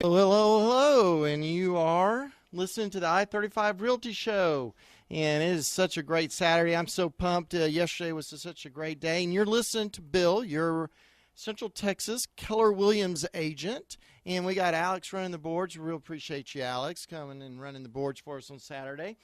Hello, hello, and you are listening to the I-35 Realty Show, and it is such a great Saturday. I'm so pumped. Yesterday was such a great day, and you're listening to Bill, your Central Texas Keller Williams agent, and we got Alex running the boards. We real appreciate you, Alex, coming and running the boards for us on Saturday.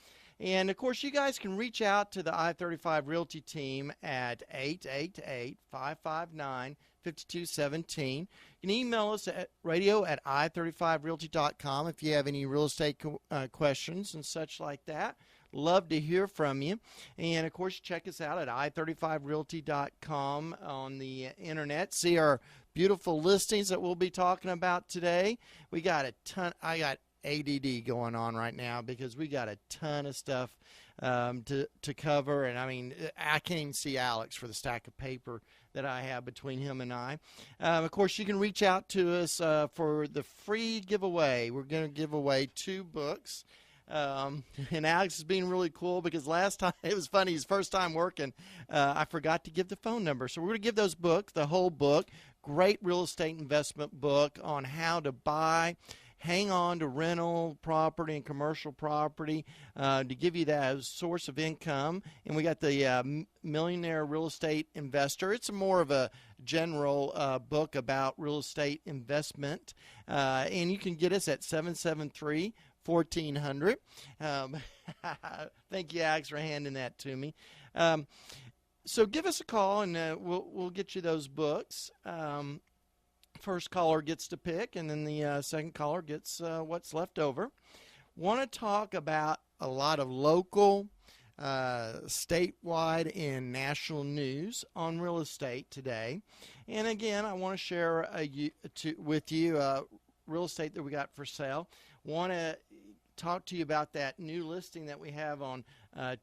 And, of course, you guys can reach out to the I-35 Realty team at 888-559-5217. You can email us at radio@i35realty.com if you have any real estate questions and such like that. Love to hear from you. And, of course, check us out at i35realty.com on the internet. See our beautiful listings that we'll be talking about today. We got a ton. I got ADD going on right now because we got a ton of stuff to cover, and I mean, I can't even see Alex for the stack of paper that I have between him and I. Of course, you can reach out to us for the free giveaway. We're going to give away 2 books. And Alex is being really cool because last time, it was funny, his first time working, I forgot to give the phone number. So we're going to give those books, the whole book, great real estate investment book on how to buy, hang on to rental property and commercial property to give you that as a source of income. And we got the Millionaire Real Estate Investor. It's more of a general book about real estate investment. And you can get us at 773-1400. Thank you, Alex, for handing that to me. So give us a call, and we'll get you those books. First caller gets to pick, and then the second caller gets what's left over. Want to talk about a lot of local, statewide, and national news on real estate today. And again, I want to share with you real estate that we got for sale. Want to talk to you about that new listing that we have on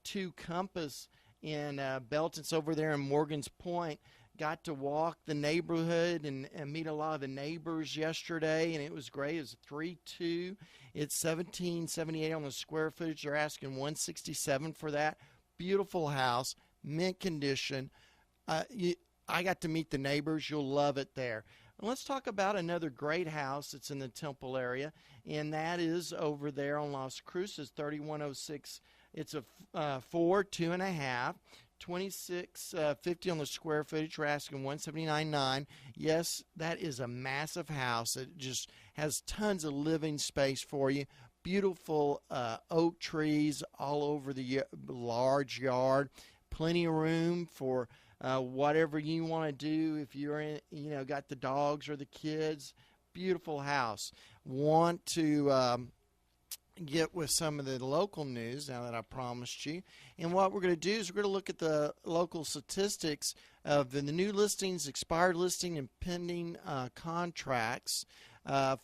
2 Compass in Belton. It's over there in Morgan's Point. Got to walk the neighborhood and meet a lot of the neighbors yesterday, and it was great. It was 3-2. It's $17.78 on the square footage. They're asking $167 for that. Beautiful house, mint condition. I got to meet the neighbors. You'll love it there. Let's talk about another great house that's in the Temple area, and that is over there on Las Cruces, 3106. It's a 4, 2.5. $26.50 on the square footage. We're asking $179.9. Yes, that is a massive house. It just has tons of living space for you. Beautiful oak trees all over the large yard. Plenty of room for whatever you want to do. If you're in, got the dogs or the kids. Beautiful house. Want to get with some of the local news now that I promised you. And what we're going to do is we're going to look at the local statistics of the new listings, expired listing, and pending contracts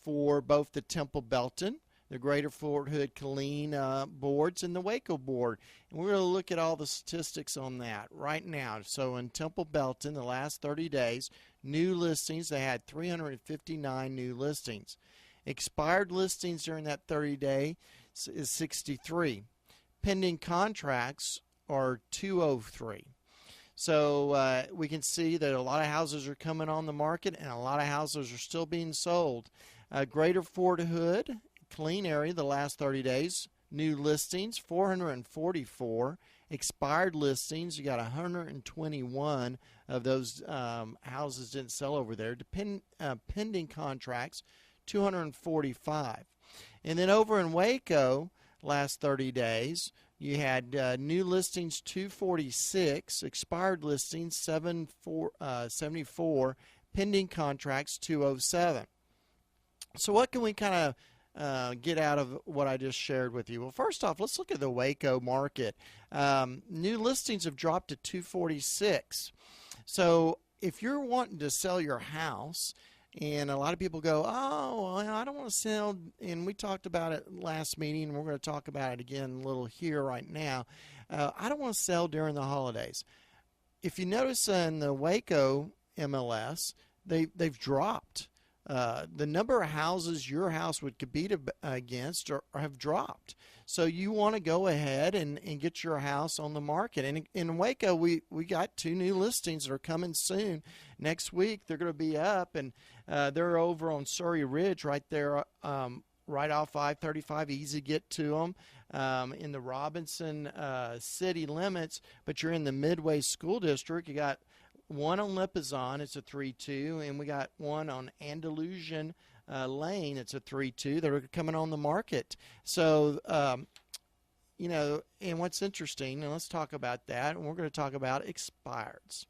for both the Temple Belton, the Greater Fort Hood Killeen boards, and the Waco board. And we're going to look at all the statistics on that right now. So in Temple Belton, the last 30 days, new listings, they had 359 new listings. Expired listings during that 30-day is 63. Pending contracts are 203. So we can see that a lot of houses are coming on the market and a lot of houses are still being sold. Greater Fort Hood, Killeen area, the last 30 days, new listings, 444. Expired listings, you got 121 of those houses didn't sell over there. Pending contracts, 245. And then over in Waco, last 30 days, you had new listings 246, expired listings 74, pending contracts 207. So what can we kind of get out of what I just shared with you? Well, first off, let's look at the Waco market. New listings have dropped to 246. So if you're wanting to sell your house, and a lot of people go, oh, well, I don't want to sell, and we talked about it last meeting, and we're going to talk about it again a little here right now. I don't want to sell during the holidays. If you notice in the Waco MLS, they've dropped. the number of houses your house would compete against or have dropped. So you want to go ahead and get your house on the market. And in Waco, we got 2 new listings that are coming soon. Next week, they're going to be up, and they're over on Surrey Ridge right there, right off I-35, easy to get to them, in the Robinson city limits, but you're in the Midway School District. You got one on Lipizan, it's a 3-2, and we got one on Andalusian Lane, it's a 3-2 that are coming on the market. So, you know, and what's interesting, and let's talk about that, and we're going to talk about expireds.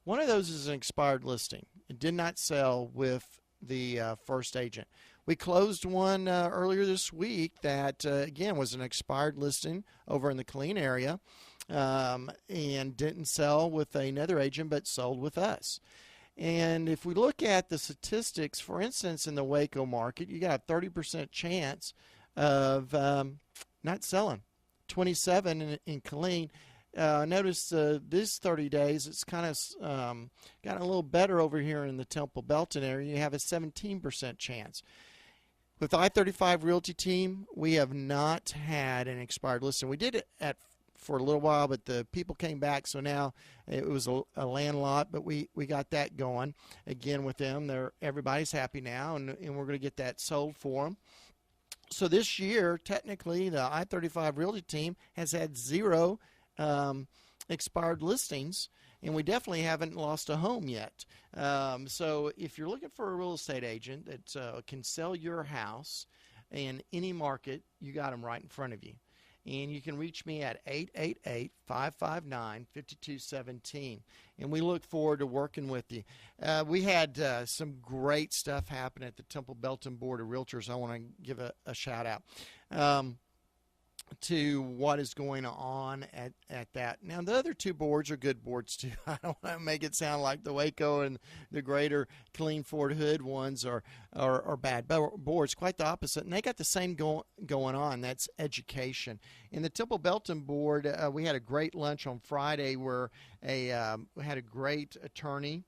One of those is an expired listing. It did not sell with the first agent. We closed one earlier this week that, again, was an expired listing over in the Killeen area, and didn't sell with another agent but sold with us. And if we look at the statistics, for instance, in the Waco market, you got a 30% chance of not selling. 27 in Killeen. Notice this 30 days, it's kind of gotten a little better over here in the Temple Belton area. You have a 17% chance. With the I-35 Realty team, we have not had an expired listing. We did it for a little while, but the people came back, so now it was a land lot, but we got that going again with them. Everybody's happy now, and we're going to get that sold for them. So this year, technically, the I-35 Realty team has had 0 expired listings, and we definitely haven't lost a home yet. So if you're looking for a real estate agent that can sell your house in any market, you got them right in front of you. And you can reach me at 888-559-5217. And we look forward to working with you. We had some great stuff happen at the Temple Belton Board of Realtors. I want to give a shout out to what is going on at that. Now, the other 2 boards are good boards, too. I don't want to make it sound like the Waco and the greater Killeen Fort Hood ones are bad boards. Quite the opposite. And they got the same going on. That's education. In the Temple Belton board, we had a great lunch on Friday where we had a great attorney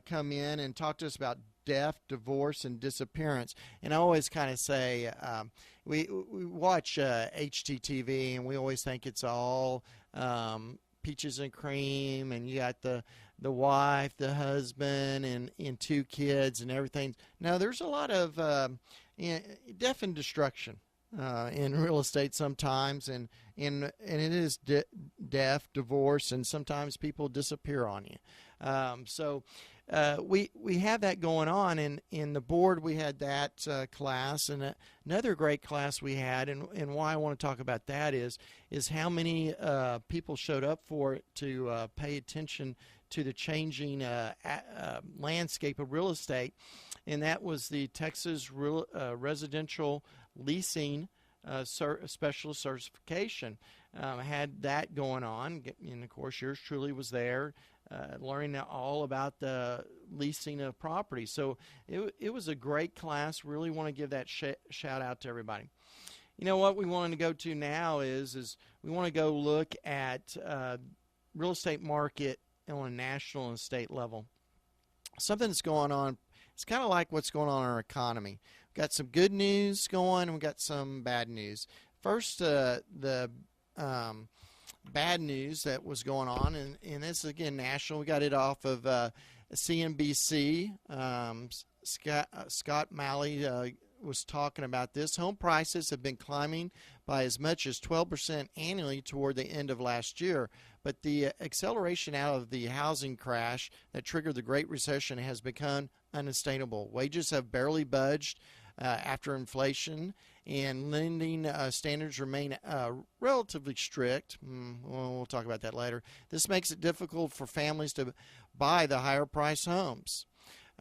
come in and talk to us about death, divorce, and disappearance. And I always kind of say, we watch HGTV, and we always think it's all peaches and cream, and you got the wife, the husband, and 2 kids, and everything. Now, there's a lot of death and destruction in real estate sometimes, and it is death, divorce, and sometimes people disappear on you. So we have that going on. In the board, we had that class, and another great class we had, and why I want to talk about that is how many people showed up for it to pay attention to the changing landscape of real estate, and that was the Texas Residential Leasing Specialist Certification. Had that going on, and of course yours truly was there, learning all about the leasing of property. So it was a great class. Really want to give that shout out to everybody. You know what we want to go to now is we want to go look at real estate market on a national and state level. Something that's going on. It's kind of like what's going on in our economy. We've got some good news going, and we've got some bad news. First, the bad news that was going on, and this is again national. We got it off of CNBC. Scott Malley was talking about this. Home prices have been climbing by as much as 12% annually toward the end of last year, but the acceleration out of the housing crash that triggered the Great Recession has become unsustainable. Wages have barely budged after inflation, and lending standards remain relatively strict. We'll talk about that later. This makes it difficult for families to buy the higher-priced homes.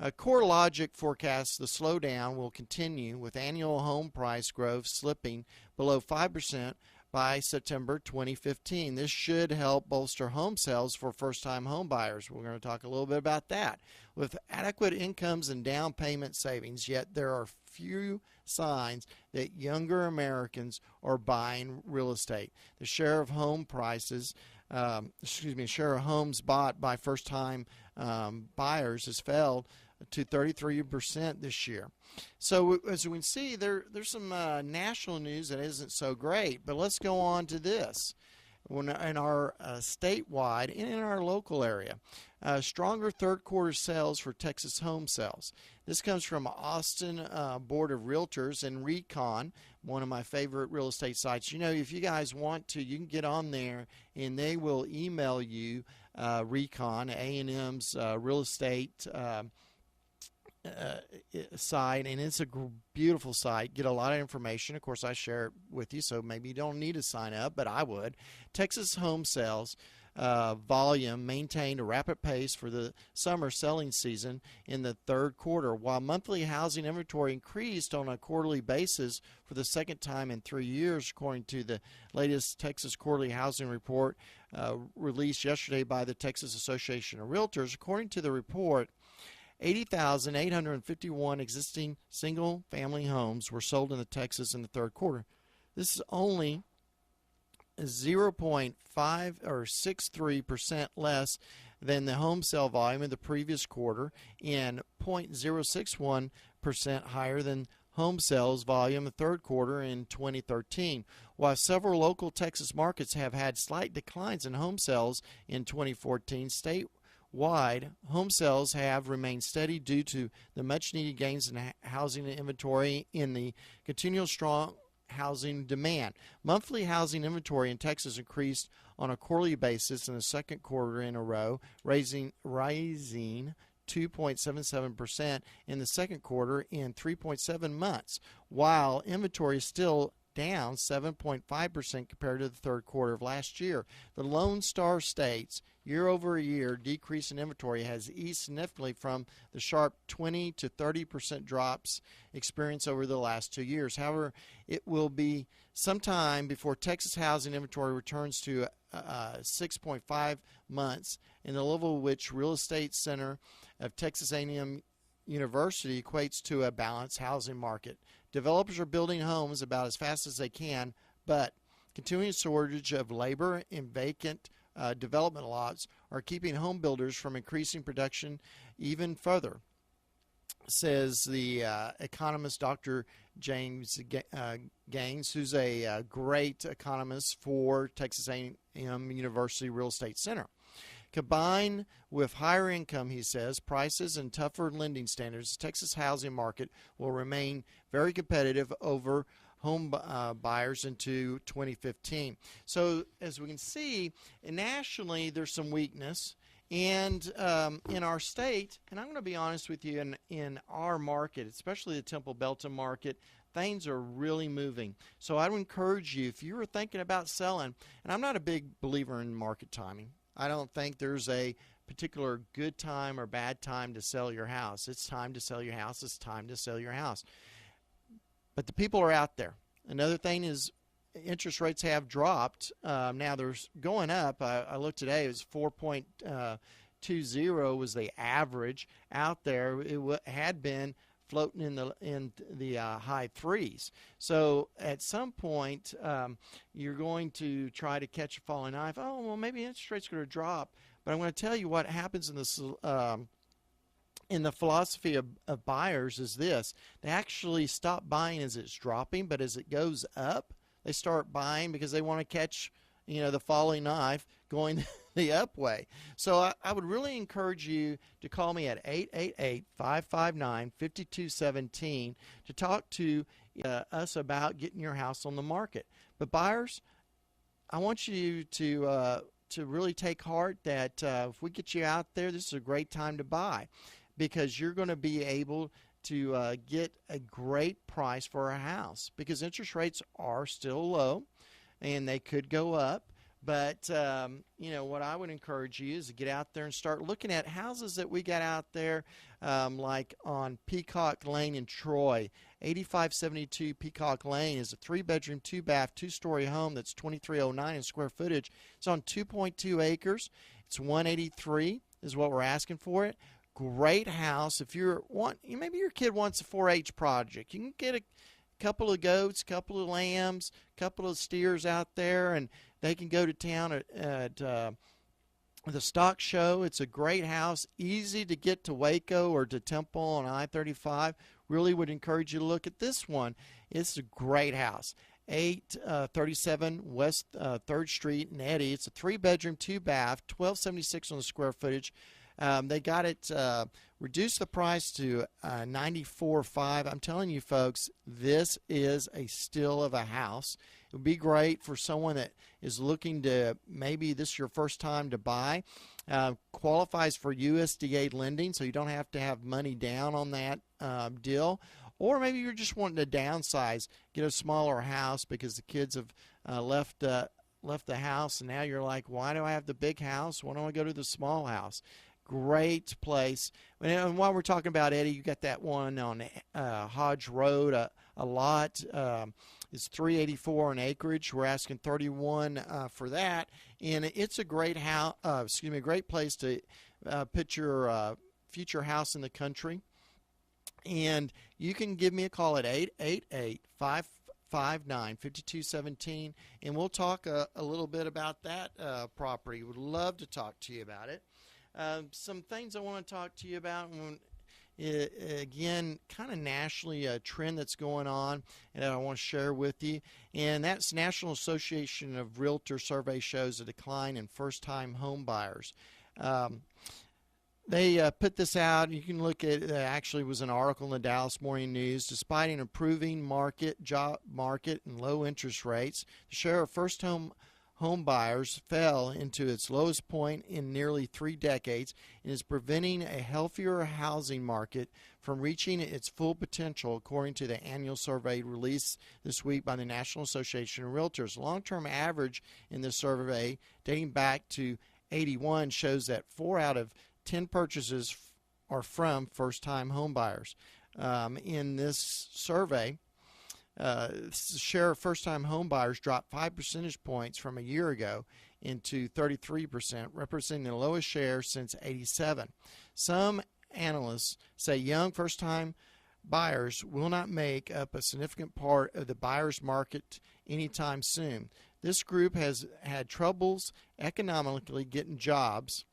CoreLogic forecasts the slowdown will continue, with annual home price growth slipping below 5% by September 2015. This should help bolster home sales for first-time home buyers. We're going to talk a little bit about that. With adequate incomes and down payment savings, yet there are few signs that younger Americans are buying real estate. The share of home prices, share of homes bought by first-time buyers has fell to 33% this year. So as we can see, there's some national news that isn't so great. But let's go on to this. In our statewide and in our local area, stronger third quarter sales for Texas home sales. This comes from Austin Board of Realtors and Recon, one of my favorite real estate sites. You know, if you guys want to, you can get on there and they will email you Recon, A&M's real estate site, and it's a beautiful site. Get a lot of information. Of course, I share it with you, so maybe you don't need to sign up, but I would. Texas home sales volume maintained a rapid pace for the summer selling season in the third quarter, while monthly housing inventory increased on a quarterly basis for the second time in 3 years, according to the latest Texas quarterly housing report released yesterday by the Texas Association of Realtors. According to the report, 80,851 existing single-family homes were sold in the Texas in the third quarter. This is only 0.5 or 63% less than the home sale volume in the previous quarter and 0.061% higher than home sales volume in the third quarter in 2013. While several local Texas markets have had slight declines in home sales in 2014, statewide home sales have remained steady due to the much-needed gains in housing inventory in the continual strong housing demand. Monthly housing inventory in Texas increased on a quarterly basis in the second quarter in a row, rising 2.77% in the second quarter in 3.7 months, while inventory is still down 7.5% compared to the third quarter of last year. The Lone Star State's year-over-year decrease in inventory has eased significantly from the sharp 20 to 30% drops experienced over the last 2 years. However, it will be some time before Texas housing inventory returns to 6.5 months, in the level which Real Estate Center of Texas A&M University equates to a balanced housing market. Developers are building homes about as fast as they can, but continuing shortage of labor and vacant development lots are keeping home builders from increasing production even further, says the economist Dr. James Gaines, who's a great economist for Texas A&M University Real Estate Center. Combined with higher income, he says, prices and tougher lending standards, the Texas housing market will remain very competitive over home buyers into 2015. So as we can see, nationally there's some weakness, and in our state, and I'm going to be honest with you, in our market, especially the Temple Belton market, things are really moving. So I would encourage you, if you were thinking about selling, and I'm not a big believer in market timing. I don't think there's a particular good time or bad time to sell your house. It's time to sell your house. It's time to sell your house. But the people are out there. Another thing is interest rates have dropped. Now they're going up. I looked today. It was 4.20 was the average out there. It had been floating in the high threes. So at some point, you're going to try to catch a falling knife. Oh, well, maybe interest rates are going to drop. But I'm going to tell you what happens in this. In the philosophy of buyers is this: they actually stop buying as it's dropping, but as it goes up, they start buying because they want to catch, the falling knife going the up way. So I would really encourage you to call me at 888-559-5217 to talk to us about getting your house on the market. But buyers, I want you to really take heart that if we get you out there, this is a great time to buy, because you're going to be able to get a great price for a house, because interest rates are still low and they could go up. But, what I would encourage you is to get out there and start looking at houses that we got out there, like on Peacock Lane in Troy. 8572 Peacock Lane is a 3-bedroom, 2-bath, 2-story home that's 2309 in square footage. It's on 2.2 acres. It's $183 is what we're asking for it. Great house. If maybe your kid wants a 4-H project, you can get a couple of goats, couple of lambs, couple of steers out there, and they can go to town at the stock show. It's a great house, easy to get to Waco or to Temple on I-35. Really would encourage you to look at this one. It's a great house. 837 West 3rd Street in Eddy. It's a 3-bedroom, 2-bath, 1276 on the square footage. They got it reduced the price to $94,500. I'm telling you, folks, this is a steal of a house. It would be great for someone that is looking to, maybe this is your first time to buy. Qualifies for USDA lending, so you don't have to have money down on that deal. Or maybe you're just wanting to downsize, get a smaller house because the kids have left the house, and now you're like, why do I have the big house? Why don't I go to the small house? Great place. And while we're talking about Eddy, you got that one on Hodge Road, a lot. It's $384 an acreage. We're asking $31 for that, and it's a great house. A great place to put your future house in the country. And you can give me a call at 888-559-5217, and we'll talk a little bit about that property. Would love to talk to you about it. Some things I want to talk to you about. Again, kind of nationally, a trend that's going on and I want to share with you, and that's National Association of Realtors survey shows a decline in first-time home buyers. They put this out. You can look at actually was an article in the Dallas Morning News. Despite an improving job market, and low interest rates, the share of first-home buyers fell into its lowest point in nearly 3 decades and is preventing a healthier housing market from reaching its full potential, according to the annual survey released this week by the National Association of Realtors. Long-term average in this survey, dating back to 81, shows that 4 out of 10 purchases are from first-time home buyers. In this survey, the share of first-time home buyers dropped 5 percentage points from a year ago into 33%, representing the lowest share since '87. Some analysts say young first-time buyers will not make up a significant part of the buyer's market anytime soon. This group has had troubles economically getting jobs,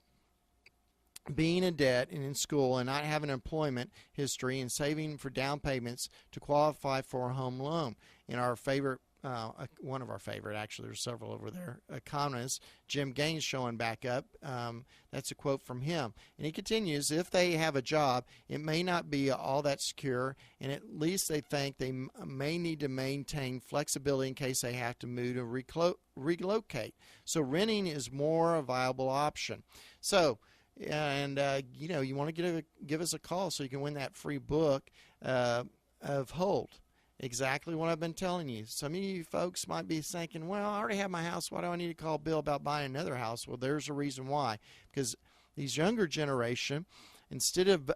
being in debt and in school, and not having an employment history, and saving for down payments to qualify for a home loan. In our favorite, one of our favorite, actually there's several over there, economists, Jim Gaines, showing back up. That's a quote from him. And he continues, if they have a job, it may not be all that secure, and at least they think they may need to maintain flexibility in case they have to move to relocate. So renting is more a viable option. So, and you want to give us a call so you can win that free book of Hold. Exactly what I've been telling you. Some of you folks might be thinking, well, I already have my house. Why do I need to call Bill about buying another house? Well, there's a reason why. Because these younger generation, instead of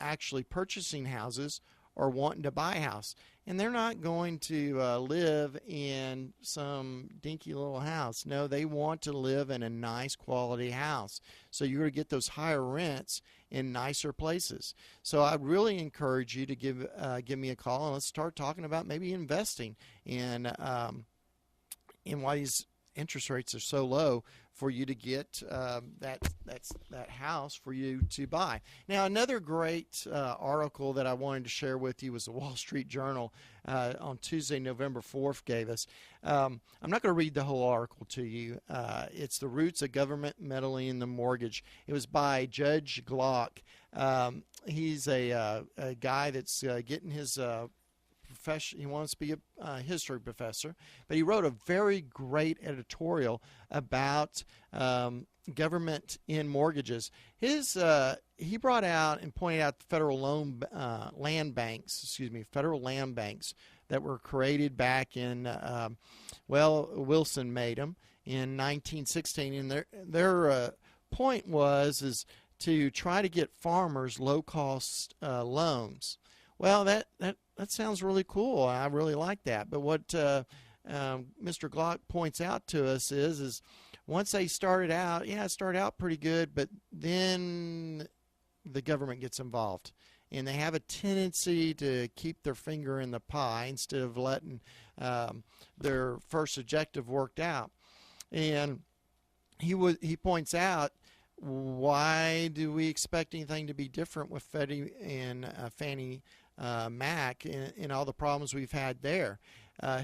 actually purchasing houses, are wanting to buy a house. And they're not going to live in some dinky little house. No, they want to live in a nice quality house. So you're going to get those higher rents in nicer places. So I really encourage you to give me a call, and let's start talking about maybe investing in why these interest rates are so low for you to get that house for you to buy. Now, another great article that I wanted to share with you was the Wall Street Journal on Tuesday, November 4th gave us. I'm not going to read the whole article to you. It's The Roots of Government Meddling in the Mortgage. It was by Judge Glock. He's a guy that's getting his he wants to be a history professor, but he wrote a very great editorial about government in mortgages. He brought out and pointed out the federal land banks that were created back in Wilson made them in 1916, and their point was to try to get farmers low-cost loans. Well, that sounds really cool. I really like that. But what Mr. Glock points out to us is once they started out, it started out pretty good, but then the government gets involved. And they have a tendency to keep their finger in the pie instead of letting their first objective worked out. And he points out Why do we expect anything to be different with Freddie and Fannie Mac and all the problems we've had there?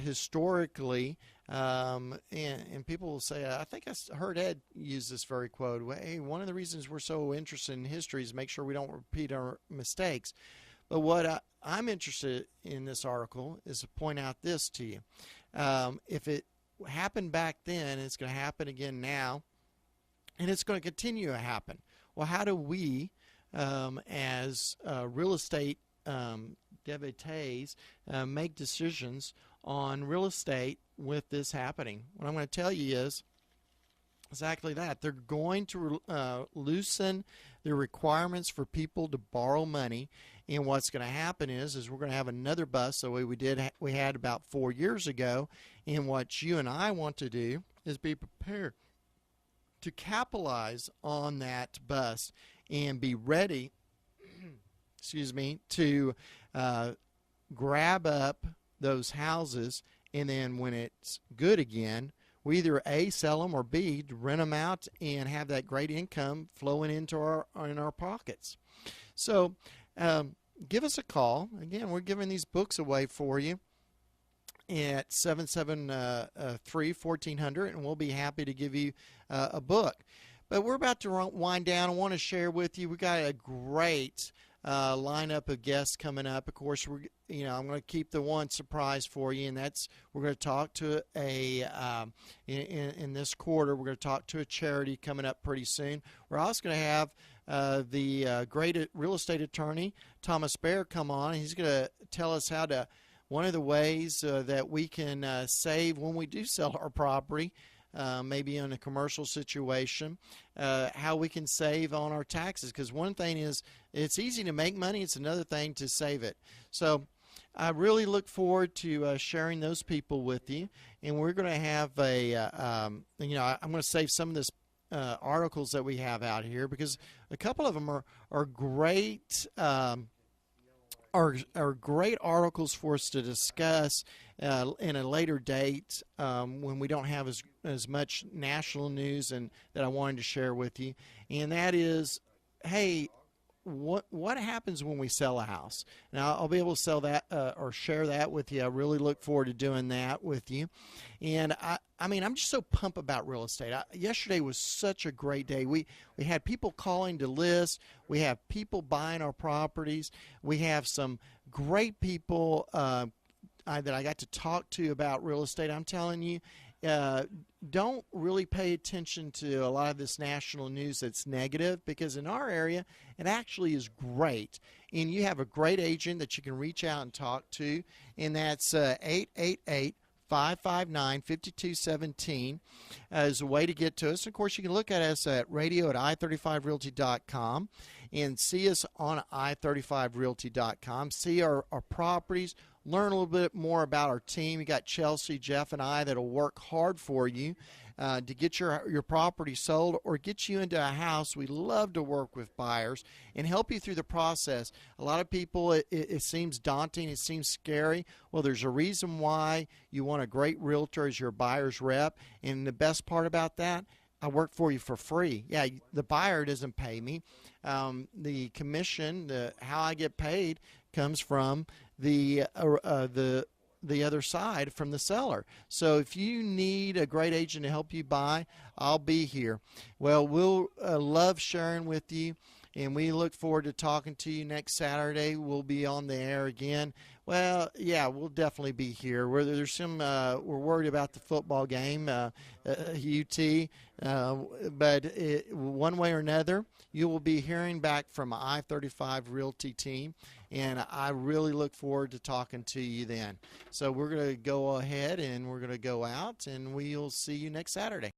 Historically, and people will say, I think I heard Ed use this very quote. Hey, one of the reasons we're so interested in history is make sure we don't repeat our mistakes. But what I'm interested in this article is to point out this to you. If it happened back then, it's going to happen again now, and it's going to continue to happen. Well, how do we, as real estate devotees, make decisions on real estate with this happening? What I'm going to tell you is exactly that. They're going to loosen the requirements for people to borrow money, and what's going to happen is we're going to have another bust the way we had about 4 years ago. And what you and I want to do is be prepared to capitalize on that bust and be ready excuse me, to grab up those houses, and then when it's good again, we either A, sell them, or B, rent them out and have that great income flowing into our pockets. So give us a call. Again, we're giving these books away for you at 773-1400, and we'll be happy to give you a book. But we're about to wind down. I want to share with you, we got a great lineup of guests coming up. Of course, I'm going to keep the one surprise for you, and that's we're going to talk to in this quarter, we're going to talk to a charity coming up pretty soon. We're also going to have the great real estate attorney, Thomas Baer, come on. He's going to tell us one of the ways that we can save when we do sell our property, maybe in a commercial situation, how we can save on our taxes. Because one thing is, it's easy to make money. It's another thing to save it. So I really look forward to sharing those people with you. And we're going to have I'm going to save some of this articles that we have out here, because a couple of them are great. Are great articles for us to discuss in a later date when we don't have as much national news and that I wanted to share with you. And that is, hey, what happens when we sell a house? Now, I'll be able to sell that or share that with you. I really look forward to doing that with you. And I'm just so pumped about real estate. Yesterday was such a great day. We had people calling to list. We have people buying our properties. We have some great people that I got to talk to about real estate. I'm telling you, don't really pay attention to a lot of this national news that's negative, because in our area, it actually is great. And you have a great agent that you can reach out and talk to, and that's 888-559-5217 is a way to get to us. Of course, you can look at us at radio@i35realty.com and see us on i35realty.com. See our properties, learn a little bit more about our team. You got Chelsea, Jeff, and I that'll work hard for you to get your property sold or get you into a house. We love to work with buyers and help you through the process. A lot of people, it seems daunting, it seems scary. Well, there's a reason why you want a great realtor as your buyer's rep, and the best part about that, I work for you for free. Yeah, the buyer doesn't pay me. The commission, how I get paid, comes from the other side, from the seller. So if you need a great agent to help you buy, I'll be here. Well, we'll love sharing with you, and we look forward to talking to you next Saturday. We'll be on the air again. Well, yeah, we'll definitely be here. There's some we're worried about the football game, UT, but one way or another, you will be hearing back from I-35 Realty team, and I really look forward to talking to you then. So we're going to go ahead and we're going to go out, and we'll see you next Saturday.